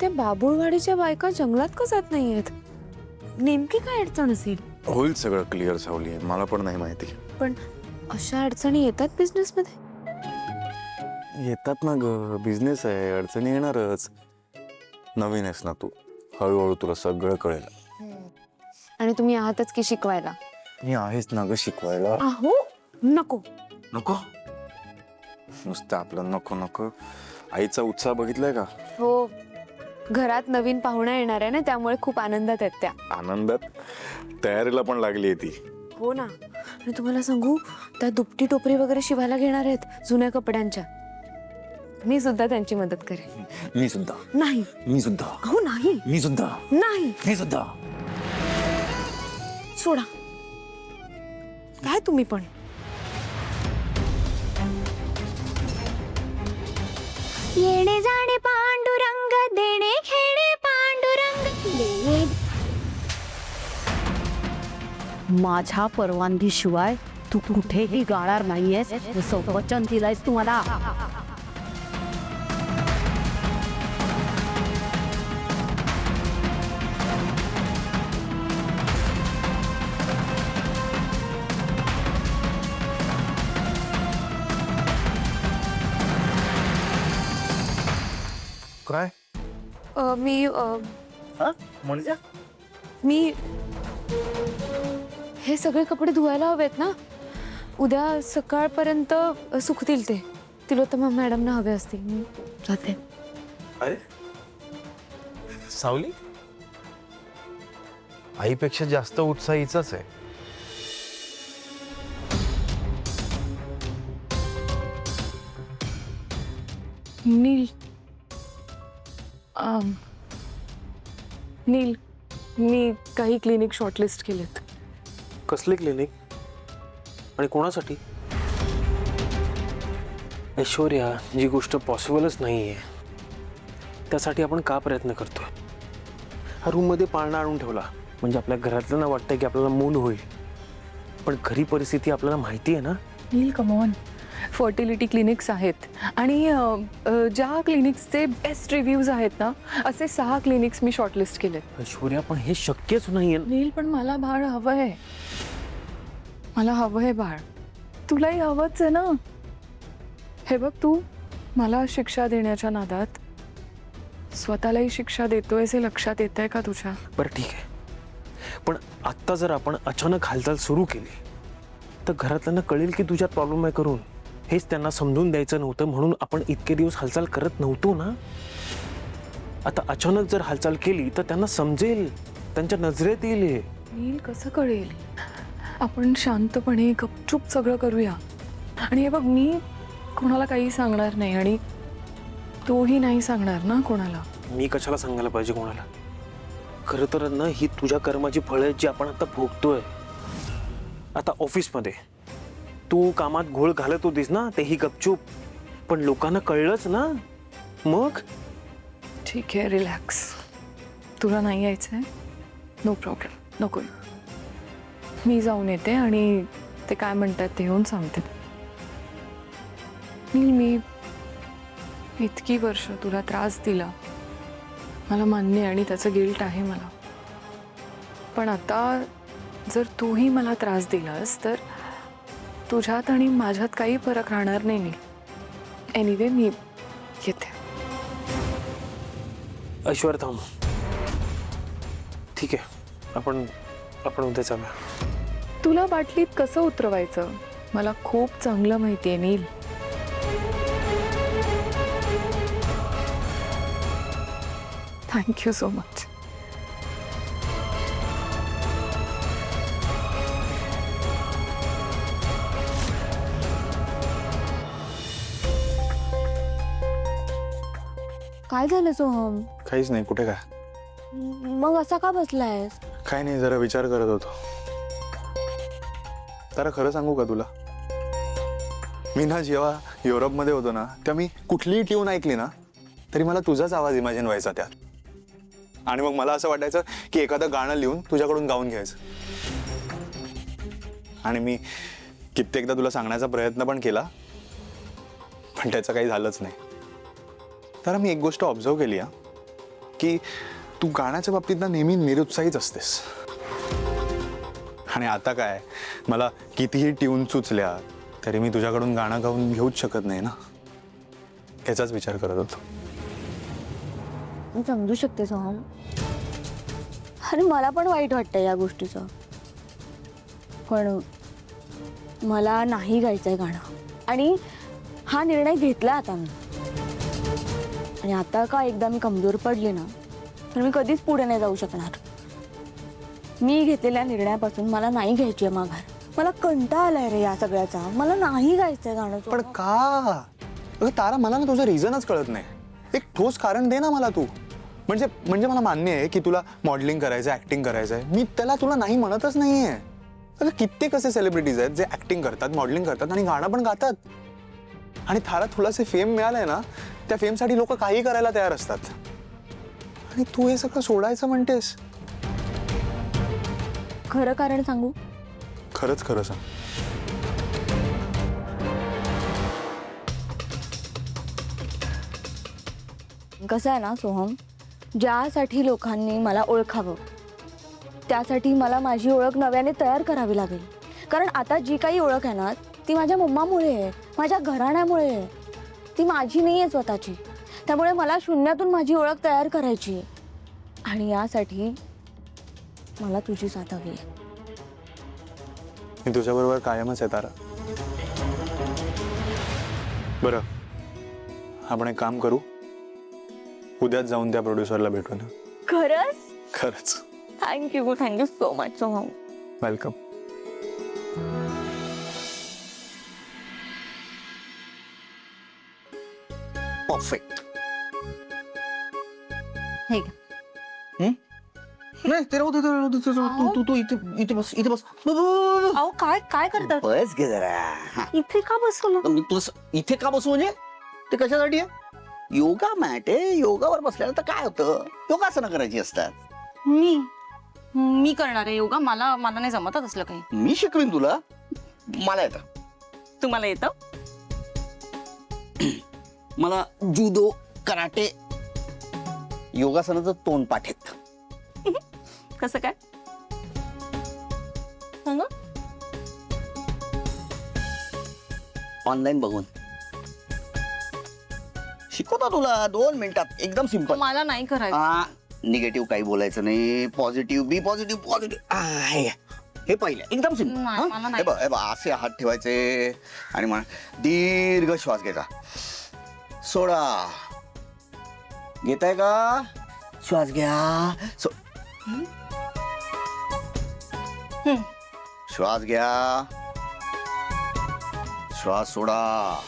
त्या बाबुळवाडीच्या बायका जंगलात का जात नाहीयेत? नेमकी काय अडचण असेल? होईल सगळं क्लिअर सावली, मला पण नाही माहिती. पण अशा अडचणी येतात बिझनेस मध्ये? येतात ना ग, बिझनेस आहे, अडचणी येणारच. नवीन आहेस ना तू, हळूहळू तुला सगळं कळेल. आणि तुम्ही आहातच की शिकवायला. मी आहेच ना ग शिकवायला. अहो नको नको नुसतं आपलं नको नको. आईचा उत्साह बघितलाय का? हो, घरात नवीन पाहुणा येणार आहे ना, त्यामुळे खूप आनंदात आहेत त्या. आनंदात तयारीला पण लागली आहे ती. हो ना. आणि तुम्हाला सांगू, त्या दुपटी टोपरी वगैरे शिवायला घेणार आहेत जुन्या कपड्यांच्या. मी सुद्धा त्यांची मदत करेन. मी सुद्धा. नाही. मी सुद्धा. अहो नाही. मी सुद्धा. नाही. मी सुद्धा. सोडा. काय तुम्ही पण? येणे जाणे पांडुरंग, देणे घेणे पांडुरंग. माझ्या परवानगीशिवाय तू कुठेही गाणार नाहीयेस, जसं वचन दिलंयस तू मला. काय म्हणजे? मी हे सगळे कपडे धुवायला हवेत ना, उद्या सकाळपर्यंत सुकतील ते. तिलोत्तमा मॅडमना हवे असतील. मी जाते. अरे सावली, आईपेक्षा जास्त उत्साहीचाच आहे. नील, नील, मी काही क्लिनिक शॉर्टलिस्ट केलेत. कसले क्लिनिक आणि कोणासाठी? ऐश्वर्या, जी गोष्ट पॉसिबलच नाहीये त्यासाठी आपण का प्रयत्न करतोय? हा रूममध्ये पाळणा आणून ठेवला म्हणजे आपल्या घरातल्यांना वाटतं की आपल्याला मूल होईल, पण खरी परिस्थिती आपल्याला माहिती आहे ना. नील, कम ऑन. फर्टिलिटी क्लिनिक्स आहेत आणि ज्या क्लिनिक्सचे बेस्ट रिव्ह्यूज आहेत ना, असे 6 क्लिनिक्स मी शॉर्टलिस्ट केलेत. ऐश्वर्या, पण हे शक्यच नाहीये. नील, पण मला बाळ हवंय. मला हवंय बाळ. तुलाही हवंच आहे ना. हे बघ, तू मला शिक्षा देण्याच्या नादात स्वतःलाही शिक्षा देतोयस हे लक्षात येतंय का तुझ्या? बरं ठीक आहे, पण आत्ता जर आपण अचानक हालचाल सुरू केली तर घरातल्यांना कळेल की तुझ्यात प्रॉब्लेम आहे करून. हेच त्यांना समजून द्यायचं नव्हतं म्हणून आपण इतके दिवस हालचाल करत नव्हतो ना. आता अचानक जर हालचाल केली तर त्यांना समजेल, त्यांच्या नजरेत येईल हे. नील, कसं कळेल? आपण शांतपणे गपचूप सगळं करूया. आणि हे बघ, मी कोणाला काही सांगणार नाही आणि तूही नाही सांगणार ना कोणाला. मी कशाला सांगायला पाहिजे कोणाला? खरं तर ना, ही तुझ्या कर्माची फळं आहेत जी आपण आता भोगतोय. आता ऑफिसमध्ये तू कामात घोळ घालत होतीस ना, तेही गपचूप, पण लोकांना कळलंच ना. मग ठीक आहे, रिलॅक्स. तुला नाही यायचंय? नो प्रॉब्लेम, नको. मी जाऊन येते आणि ते काय म्हणतात ते येऊन सांगते. नील, मी इतकी वर्ष तुला त्रास दिला, मला मान्य आणि त्याचं गिल्ट आहे मला. पण आता जर तूही मला त्रास दिलास तर तुझ्यात आणि माझ्यात काही फरक राहणार नाही नील. एनिवे, मी येते. ऐश्वर्या, थांब. ठीक आहे, आपण उद्या जाऊया. तुला बाटलीत कसं उतरवायचं मला खूप चांगलं माहिती आहे नील. Thank you so much. काय झालं सोहम? काहीच नाही. कुठे काय? मग असा का बसलायस? काय नाही, जरा विचार करत होतो. तर खरं सांगू का तुला, मी ना जेव्हा युरोपमध्ये होतो ना, तेव्हा मी कुठलीही ट्यून ऐकली ना तरी मला तुझाच आवाज इमॅजिन व्हायचा त्यात. आणि मग मला असं वाटायचं की एखादं गाणं लिहून तुझ्याकडून गाऊन घ्यायचं. आणि मी कित्येकदा तुला सांगण्याचा प्रयत्न पण केला, पण त्याचं काही झालंच नाही. तर मी एक गोष्ट ऑब्झर्व केली, की तू गाण्याच्या बाबतीत ना नेहमी निरुत्साहीच असतेस. आणि आता काय, मला कितीही ट्यून सुचल्या तरी मी तुझ्याकडून गाणं गाऊन घेऊच शकत नाही ना, याचाच विचार करत होतो. मी समजू शकते सोहम. आणि मला पण वाईट वाटतं या गोष्टीचं, पण मला नाही गायचंय गाणं. आणि हा निर्णय घेतला आता मी. आणि आता का एकदा मी कमजोर पडले ना, तर मी कधीच पुढे नाही जाऊ शकणार. मी घेतलेल्या निर्णयापासून मला नाही घ्यायची आहे माघार. मला कंटाळा आलाय रे या सगळ्याचा. मला नाही गायचंय गाणं. पण का? अगं तारा, मला ना तुझं रिझनच कळत नाही. एक ठोस कारण दे ना मला तू. म्हणजे मला मान्य आहे की तुला मॉडेलिंग करायचं, ऍक्टिंग करायचं आहे. मी त्याला तुला नाही म्हणतच नाहीये. अगं कित्येक असे सेलिब्रिटीज आहेत जे ऍक्टिंग करतात, मॉडेलिंग करतात आणि गाणं पण गातात. आणि थारा, तुला जे फेम मिळालंय ना, त्या फेमसाठी लोक काही करायला तयार असतात. आणि तू हे सगळं सोडायचं म्हणतेस? खरं कारण सांगू? खरंच खरं सांग. कसं आहे ना सोहम, ज्यासाठी लोकांनी मला ओळखावं त्यासाठी मला माझी ओळख नव्याने तयार करावी लागेल. कारण आता जी काही ओळख आहे ना, ती माझ्या मम्मामुळे आहे, माझ्या घराण्यामुळे आहे. ती माझी नाही आहे स्वतःची. त्यामुळे मला शून्यातून माझी ओळख तयार करायची आहे. आणि यासाठी मला तुझी साथ हवी आहे. मी तुझ्याबरोबर कायमच आहे तारा. बरं, आपण एक काम करू, उद्याच जाऊन त्या प्रोड्युसरला भेटू ना. खरंच? खरंच. Thank you so much Soham. Welcome. Perfect. हे घ्या. नाही ते राहू दे, तू इथे बस, इथे बस. अहो काय करतात? बस घे जरा. हा. इथे का बसवलं? मी तुला इथे का बसू म्हणजे? ते कशासाठी आहे? योगा मॅट आहे. योगावर बसल्यानंतर काय होतं? योगासनं करायची असतात. मी करणार आहे योगा. मला नाही जमतच असलं काही. मी शिकवीन तुला. मला येतं. तुम्हाला येतं? मला जुदो, कराटे, योगासनाचं तोंडपाठ येतं. कसं काय सांगा? ऑनलाईन बघून शिकवता तुला 2 मिनिटात. एकदम सिंपल. मला नाही करायचं. निगेटिव्ह काही बोलायचं नाही. पॉझिटिव्ह, बी पॉझिटिव्ह. हे पहिले एकदम सिंपल. नाही, मला नाही. हे बघ असे हात ठेवायचे आणि मग दीर्घ श्वास घ्यायचा. सोडा. घेताय का? श्वास घ्या. श्वास घ्या. श्वास सोडा.